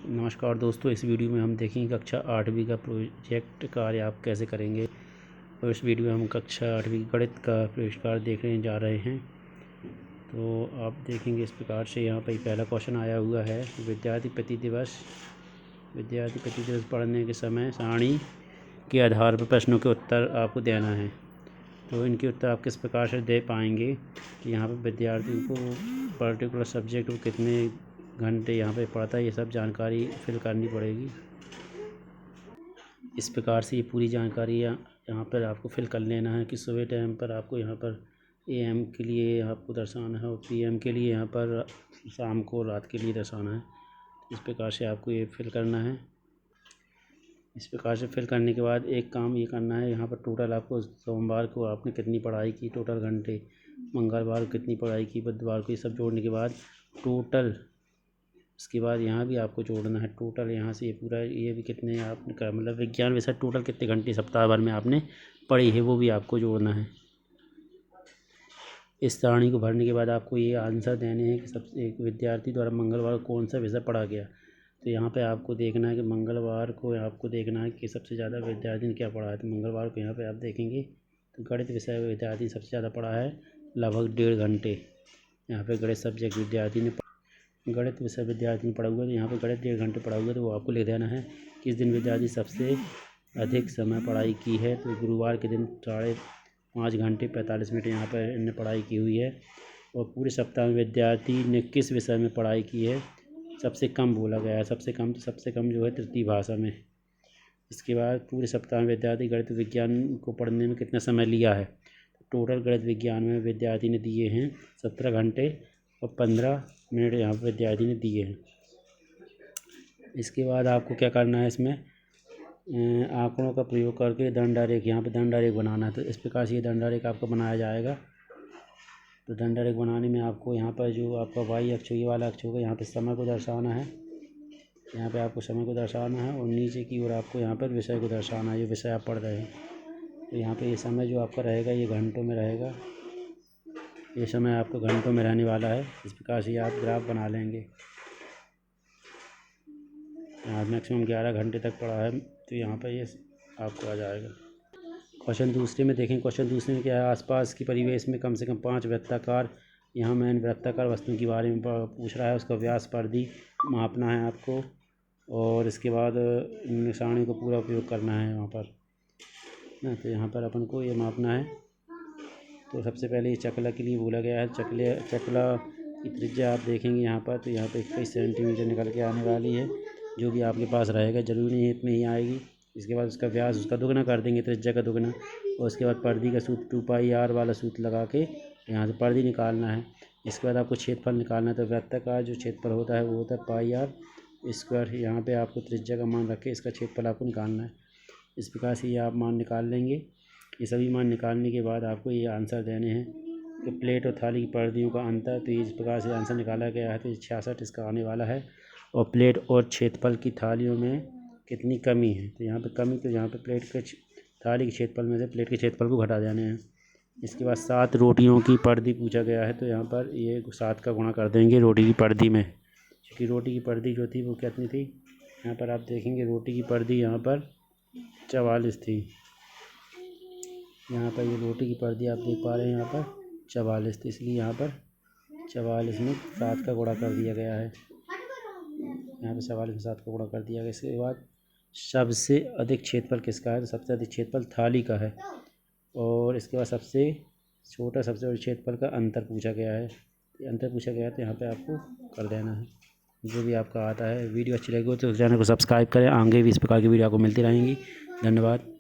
नमस्कार दोस्तों, इस वीडियो में हम देखेंगे कक्षा 8वीं का प्रोजेक्ट कार्य आप कैसे करेंगे। और इस वीडियो में हम कक्षा 8वीं गणित का प्रोजेक्ट कार्य देखने जा रहे हैं। तो आप देखेंगे इस प्रकार से यहाँ पर पहला क्वेश्चन आया हुआ है। विद्यार्थी प्रति दिवस पढ़ने के समय सारणी के आधार पर प्रश्नों के उत्तर आपको देना है। तो इनके उत्तर आप किस प्रकार से दे पाएंगे कि यहाँ पर विद्यार्थी को पर्टिकुलर सब्जेक्ट को कितने घंटे यहाँ पे पढ़ता है, ये सब जानकारी फिल करनी पड़ेगी। इस प्रकार से ये पूरी जानकारी यहाँ पर आपको फिल कर लेना है कि सुबह टाइम पर आपको यहाँ पर AM के लिए आपको दर्शाना है और PM के लिए यहाँ पर शाम को रात के लिए दर्शाना है। इस प्रकार से आपको ये फिल करना है। इस प्रकार से फिल करने के बाद एक काम ये करना है, यहाँ पर टोटल आपको सोमवार को आपने कितनी पढ़ाई की, टोटल घंटे, मंगलवार को कितनी पढ़ाई की, बुधवार को, ये सब जोड़ने के बाद टोटल, इसके बाद यहाँ भी आपको जोड़ना है टोटल। यहाँ से ये पूरा ये भी कितने आपने का मतलब विज्ञान विषय टोटल कितने घंटे सप्ताह भर में आपने पढ़ी है वो भी आपको जोड़ना है। इस सारणी को भरने के बाद आपको ये आंसर देने हैं कि सबसे एक विद्यार्थी द्वारा मंगलवार को कौन सा विषय पढ़ा गया। तो यहाँ पे आपको देखना है कि मंगलवार को आपको देखना है कि सबसे ज़्यादा विद्यार्थी ने क्या पढ़ा है। तो मंगलवार को यहाँ पे आप देखेंगे तो गणित विषय विद्यार्थी सबसे ज़्यादा पढ़ा है, लगभग 1.5 घंटे। यहाँ पे गणित सब्जेक्ट विद्यार्थी ने गणित विषय विद्यार्थी ने पढ़ा हुआ है। तो यहाँ पर गणित 1.5 घंटे पढ़ा हुआ है, तो वो आपको लिख देना है। किस दिन विद्यार्थी सबसे अधिक समय पढ़ाई की है। तो गुरुवार के दिन 5.5 घंटे 45 मिनट यहाँ पर इनने पढ़ाई की हुई है। और पूरे सप्ताह में विद्यार्थी ने किस विषय में पढ़ाई की है सबसे कम बोला गया है। सबसे कम जो है तृतीय भाषा में। इसके बाद पूरे सप्ताह में विद्यार्थी गणित विज्ञान को पढ़ने में कितना समय लिया है। टोटल गणित विज्ञान में विद्यार्थी ने दिए हैं 17 घंटे और 15 मिनट यहाँ पर विद्यार्थी ने दिए हैं। इसके बाद आपको क्या करना है, इसमें आंकड़ों का प्रयोग करके दंडारेख, यहाँ पे दंडारेख बनाना है। तो इस प्रकार से ये दंडारेख आपका बनाया जाएगा। तो दंडारेख बनाने में आपको यहाँ पर जो आपका y अक्ष, ये वाला अक्ष होगा, यहाँ पे समय को दर्शाना है। यहाँ पे आपको समय को दर्शाना है और नीचे की ओर आपको यहाँ पर विषय को दर्शाना है, जो विषय आप पढ़ रहे हैं। तो यहाँ पे ये समय जो आपका रहेगा ये घंटों में रहेगा। ये समय आपको घंटों में रहने वाला है। इस प्रकार से आप ग्राफ बना लेंगे। यहाँ मैक्सिमम 11 घंटे तक पढ़ा है, तो यहाँ पर ये आपको आ जाएगा। क्वेश्चन दूसरे में देखें। क्वेश्चन दूसरे में क्या है, आसपास की परिवेश में कम से कम 5 वृत्ताकार, यहाँ मैंने वृत्ताकार वस्तु के बारे में पूछ रहा है। उसका व्यास परिधि मापना है आपको और इसके बाद निशानी को पूरा उपयोग करना है यहाँ पर ना। तो यहाँ पर अपन को ये मापना है। तो सबसे पहले ये चकला के लिए बोला गया है। चकला की त्रिज्या आप देखेंगे यहाँ पर, तो यहाँ पे 21 सेंटीमीटर निकल के आने वाली है। जो भी आपके पास रहेगा, ज़रूरी नहीं है इतनी ही आएगी। इसके बाद उसका व्यास उसका दुगना कर देंगे, त्रिज्या का दुगना। और उसके बाद परिधि का सूत्र 2πr वाला सूत्र लगा के यहाँ से परिधि निकालना है। इसके बाद आपको क्षेत्रफल निकालना है। तो वृत्ताकार जो क्षेत्रफल होता है वो होता है πr²। यहाँ पे आपको त्रिज्या का मान रख के इसका क्षेत्रफल आपको निकालना है। इस प्रकार से ये आप मान निकाल लेंगे। ये सभी मान निकालने के बाद आपको ये आंसर देने हैं कि प्लेट और थाली की परिधियों का अंतर। तो इस प्रकार से आंसर निकाला गया है। तो 66 इसका आने वाला है। और प्लेट और क्षेत्रफल की थालियों में कितनी कमी है। तो यहाँ पे कमी, तो यहाँ पे प्लेट के थाली के क्षेत्रफल में से प्लेट के क्षेत्रफल को घटा देने हैं। इसके बाद 7 रोटियों की परिधि पूछा गया है। तो यहाँ पर ये 7 का गुणा कर देंगे रोटी की परिधि में, क्योंकि रोटी की परिधि जो थी वो कितनी थी। यहाँ पर आप देखेंगे रोटी की परिधि यहाँ पर 44 थी। यहाँ पर ये रोटी की परिधि आप देख पा रहे हैं यहाँ पर 44 थी, इसलिए यहाँ पर 44 में 7 का गुणा कर दिया गया है। यहाँ पे 44 में 7 का गुणा कर दिया गया। इसके बाद सबसे अधिक क्षेत्रफल किसका है। तो सबसे अधिक क्षेत्रफल थाली का है। और इसके बाद सबसे छोटा सबसे बड़े क्षेत्रफल का अंतर पूछा गया है। अंतर पूछा गया है तो यहाँ पे आपको कर देना है जो भी आपका आता है। वीडियो अच्छी लगी हो तो चैनल को सब्सक्राइब करें। आगे भी इस प्रकार की वीडियो आपको मिलती रहेंगी। धन्यवाद।